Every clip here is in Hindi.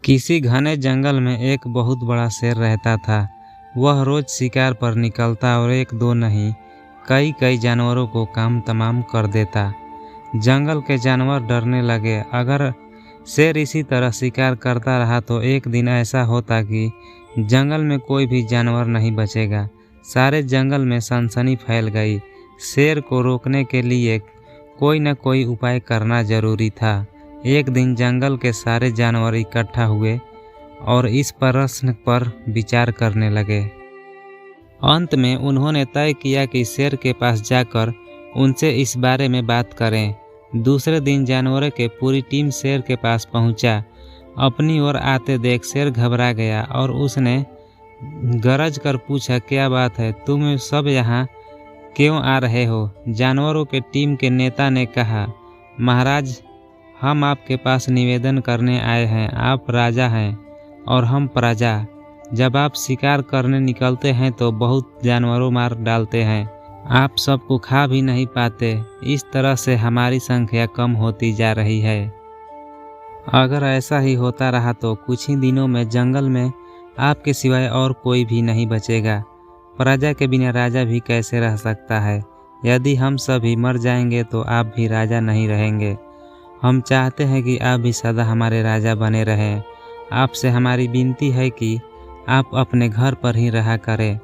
किसी घने जंगल में एक बहुत बड़ा शेर रहता था। वह रोज शिकार पर निकलता और एक दो नहीं, कई कई जानवरों को काम तमाम कर देता। जंगल के जानवर डरने लगे। अगर शेर इसी तरह शिकार करता रहा तो एक दिन ऐसा होता कि जंगल में कोई भी जानवर नहीं बचेगा। सारे जंगल में सनसनी फैल गई। शेर को रोकने के लिए कोई न कोई उपाय करना जरूरी था। एक दिन जंगल के सारे जानवर इकट्ठा हुए और इस प्रश्न पर विचार करने लगे। अंत में उन्होंने तय किया कि शेर के पास जाकर उनसे इस बारे में बात करें। दूसरे दिन जानवरों की पूरी टीम शेर के पास पहुंचा। अपनी ओर आते देख शेर घबरा गया और उसने गरज कर पूछा, क्या बात है, तुम सब यहाँ क्यों आ रहे हो? जानवरों के टीम के नेता ने कहा, महाराज, हम आपके पास निवेदन करने आए हैं। आप राजा हैं और हम प्रजा। जब आप शिकार करने निकलते हैं तो बहुत जानवरों मार डालते हैं। आप सबको खा भी नहीं पाते। इस तरह से हमारी संख्या कम होती जा रही है। अगर ऐसा ही होता रहा तो कुछ ही दिनों में जंगल में आपके सिवाय और कोई भी नहीं बचेगा। प्रजा के बिना राजा भी कैसे रह सकता है? यदि हम सभी मर जाएंगे तो आप भी राजा नहीं रहेंगे। हम चाहते हैं कि आप भी सदा हमारे राजा बने रहें। आपसे हमारी विनती है कि आप अपने घर पर ही रहा करें।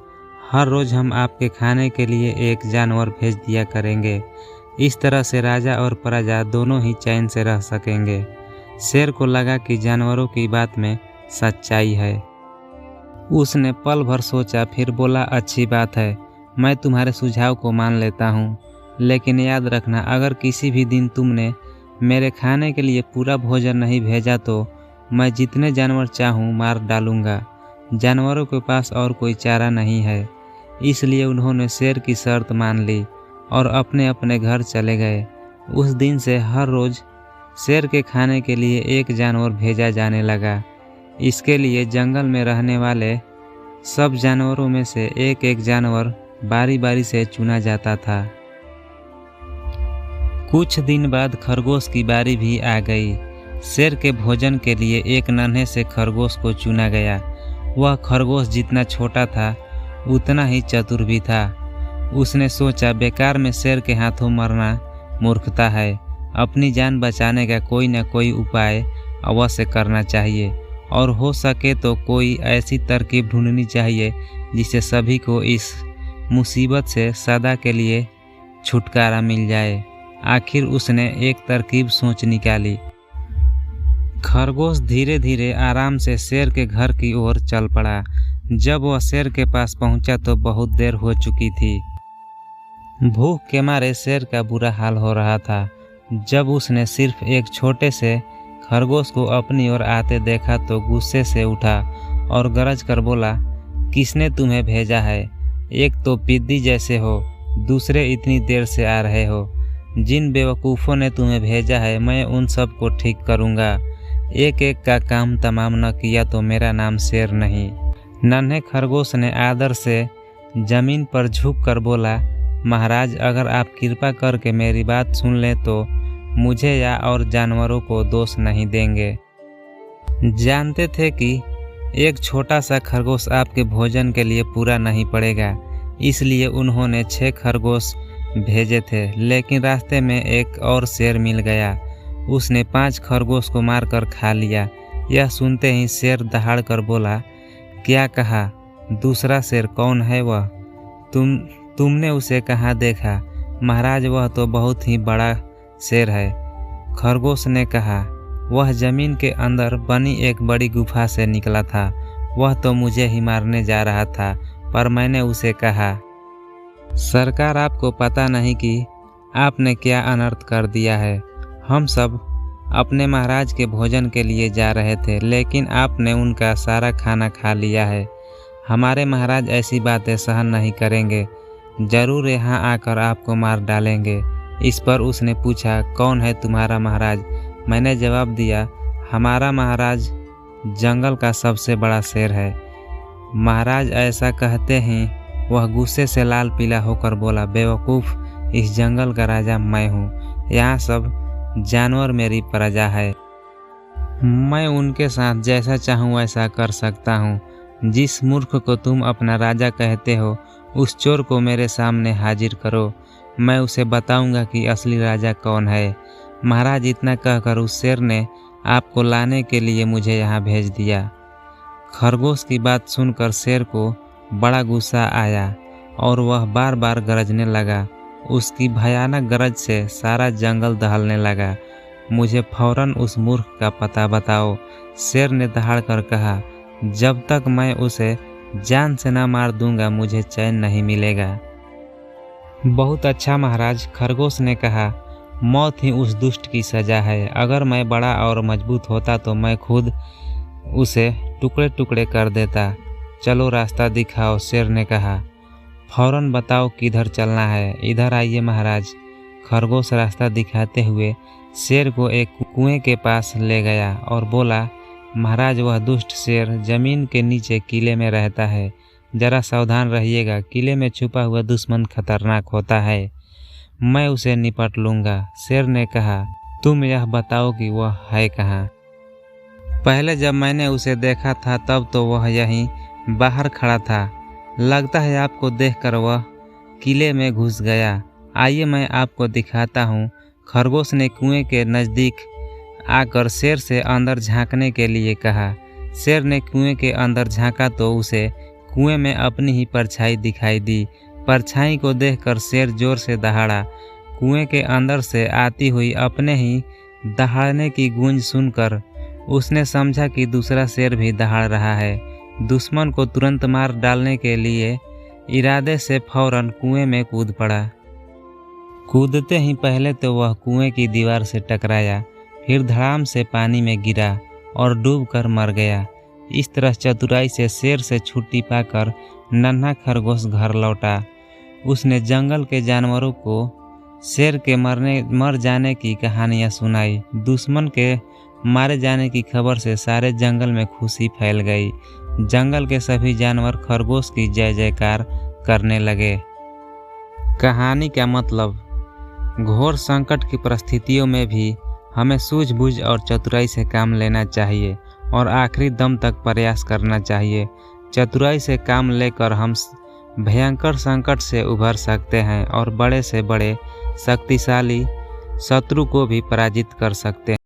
हर रोज़ हम आपके खाने के लिए एक जानवर भेज दिया करेंगे। इस तरह से राजा और प्रजा दोनों ही चैन से रह सकेंगे। शेर को लगा कि जानवरों की बात में सच्चाई है। उसने पल भर सोचा, फिर बोला, अच्छी बात है, मैं तुम्हारे सुझाव को मान लेता हूँ। लेकिन याद रखना, अगर किसी भी दिन तुमने मेरे खाने के लिए पूरा भोजन नहीं भेजा तो मैं जितने जानवर चाहूँ मार डालूँगा। जानवरों के पास और कोई चारा नहीं है। इसलिए उन्होंने शेर की शर्त मान ली और अपने अपने घर चले गए। उस दिन से हर रोज़ शेर के खाने के लिए एक जानवर भेजा जाने लगा। इसके लिए जंगल में रहने वाले सब जानवरों में से एक एक जानवर बारी बारी से चुना जाता था। कुछ दिन बाद खरगोश की बारी भी आ गई। शेर के भोजन के लिए एक नन्हे से खरगोश को चुना गया। वह खरगोश जितना छोटा था उतना ही चतुर भी था। उसने सोचा, बेकार में शेर के हाथों मरना मूर्खता है। अपनी जान बचाने का कोई न कोई उपाय अवश्य करना चाहिए और हो सके तो कोई ऐसी तरकीब ढूंढनी चाहिए जिससे सभी को इस मुसीबत से सदा के लिए छुटकारा मिल जाए। आखिर उसने एक तरकीब सोच निकाली। खरगोश धीरे धीरे आराम से शेर के घर की ओर चल पड़ा। जब वह शेर के पास पहुंचा तो बहुत देर हो चुकी थी। भूख के मारे शेर का बुरा हाल हो रहा था। जब उसने सिर्फ एक छोटे से खरगोश को अपनी ओर आते देखा तो गुस्से से उठा और गरज कर बोला, किसने तुम्हें भेजा है? एक तो पिद्दी जैसे हो, दूसरे इतनी देर से आ रहे हो। जिन बेवकूफ़ों ने तुम्हें भेजा है मैं उन सब को ठीक करूँगा। एक एक का काम तमाम न किया तो मेरा नाम शेर नहीं। नन्हे खरगोश ने आदर से जमीन पर झुक कर बोला, महाराज, अगर आप कृपा करके मेरी बात सुन लें तो मुझे या और जानवरों को दोष नहीं देंगे। जानते थे कि एक छोटा सा खरगोश आपके भोजन के लिए पूरा नहीं पड़ेगा, इसलिए उन्होंने 6 खरगोश भेजे थे। लेकिन रास्ते में एक और शेर मिल गया। उसने 5 खरगोश को मारकर खा लिया। यह सुनते ही शेर दहाड़ कर बोला, क्या कहा? दूसरा शेर कौन है वह? तुमने उसे कहाँ देखा? महाराज, वह तो बहुत ही बड़ा शेर है। खरगोश ने कहा, वह जमीन के अंदर बनी एक बड़ी गुफा से निकला था। वह तो मुझे ही मारने जा रहा था, पर मैंने उसे कहा, सरकार, आपको पता नहीं कि आपने क्या अनर्थ कर दिया है। हम सब अपने महाराज के भोजन के लिए जा रहे थे, लेकिन आपने उनका सारा खाना खा लिया है। हमारे महाराज ऐसी बातें सहन नहीं करेंगे। जरूर यहाँ आकर आपको मार डालेंगे। इस पर उसने पूछा, कौन है तुम्हारा महाराज? मैंने जवाब दिया, हमारा महाराज जंगल का सबसे बड़ा शेर है। महाराज ऐसा कहते ही वह गुस्से से लाल पीला होकर बोला, बेवकूफ़, इस जंगल का राजा मैं हूँ। यहाँ सब जानवर मेरी प्रजा है। मैं उनके साथ जैसा चाहूँ वैसा कर सकता हूँ। जिस मूर्ख को तुम अपना राजा कहते हो, उस चोर को मेरे सामने हाजिर करो। मैं उसे बताऊंगा कि असली राजा कौन है। महाराज, इतना कहकर उस शेर ने आपको लाने के लिए मुझे यहाँ भेज दिया। खरगोश की बात सुनकर शेर को बड़ा गुस्सा आया और वह बार बार गरजने लगा। उसकी भयानक गरज से सारा जंगल दहलने लगा। मुझे फौरन उस मूर्ख का पता बताओ, शेर ने दहाड़कर कहा। जब तक मैं उसे जान से न मार दूंगा मुझे चैन नहीं मिलेगा। बहुत अच्छा महाराज, खरगोश ने कहा। मौत ही उस दुष्ट की सजा है। अगर मैं बड़ा और मजबूत होता तो मैं खुद उसे टुकड़े टुकड़े कर देता। चलो रास्ता दिखाओ, शेर ने कहा। फौरन बताओ किधर चलना है। इधर आइए महाराज। खरगोश रास्ता दिखाते हुए शेर को एक कुएं के पास ले गया और बोला, महाराज, वह दुष्ट शेर जमीन के नीचे किले में रहता है। जरा सावधान रहिएगा। किले में छुपा हुआ दुश्मन खतरनाक होता है। मैं उसे निपट लूंगा। शेर ने कहा, तुम यह बताओ कि वह है कहाँ। पहले जब मैंने उसे देखा था तब तो वह यहीं बाहर खड़ा था। लगता है आपको देखकर वह किले में घुस गया। आइए मैं आपको दिखाता हूँ। खरगोश ने कुएं के नज़दीक आकर शेर से अंदर झांकने के लिए कहा। शेर ने कुएं के अंदर झांका तो उसे कुएं में अपनी ही परछाई दिखाई दी। परछाई को देखकर शेर जोर से दहाड़ा। कुएं के अंदर से आती हुई अपने ही दहाड़ने की गूंज सुनकर उसने समझा कि दूसरा शेर भी दहाड़ रहा है। दुश्मन को तुरंत मार डालने के लिए इरादे से फौरन कुएं में कूद पड़ा। कूदते ही पहले तो वह कुएं की दीवार से टकराया, फिर धड़ाम से पानी में गिरा और डूबकर मर गया। इस तरह चतुराई से शेर से छुट्टी पाकर नन्हा खरगोश घर लौटा। उसने जंगल के जानवरों को शेर के मर जाने की कहानियाँ सुनाई। दुश्मन के मारे जाने की खबर से सारे जंगल में खुशी फैल गई। जंगल के सभी जानवर खरगोश की जय जयकार करने लगे। कहानी का मतलब, घोर संकट की परिस्थितियों में भी हमें सूझबूझ और चतुराई से काम लेना चाहिए और आखिरी दम तक प्रयास करना चाहिए। चतुराई से काम लेकर हम भयंकर संकट से उभर सकते हैं और बड़े से बड़े शक्तिशाली शत्रु को भी पराजित कर सकते हैं।